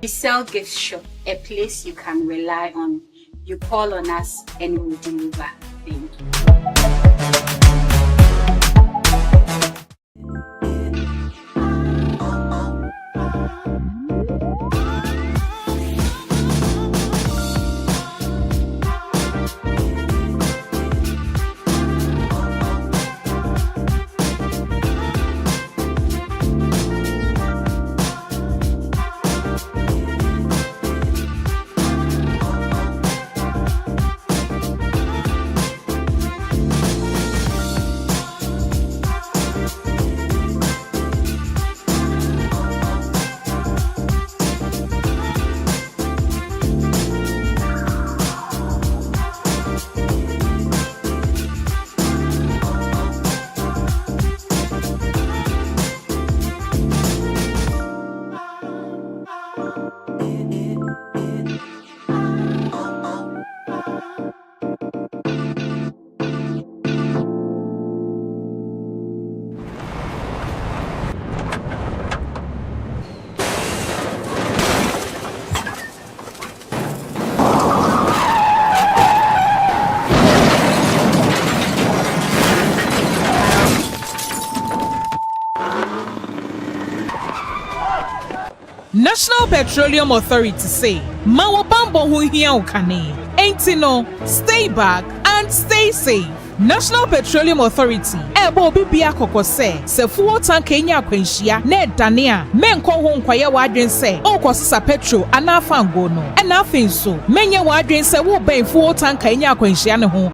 We sell gift shop, a place you can rely on. You call on us and we'll deliver. Thank you. National Petroleum Authority say, Mawo Bambo hu hia ukane. Ain't no, stay back and stay safe. National Petroleum Authority, ebo bibia kokose, se fuo tank enya kwenhia, ne dania, menko ho nkwaye wadwen se, okosisa petrol anafa ngo no. Ena afin so, menye wadwen se wo ben fuo tank enya kwenhia ne ho.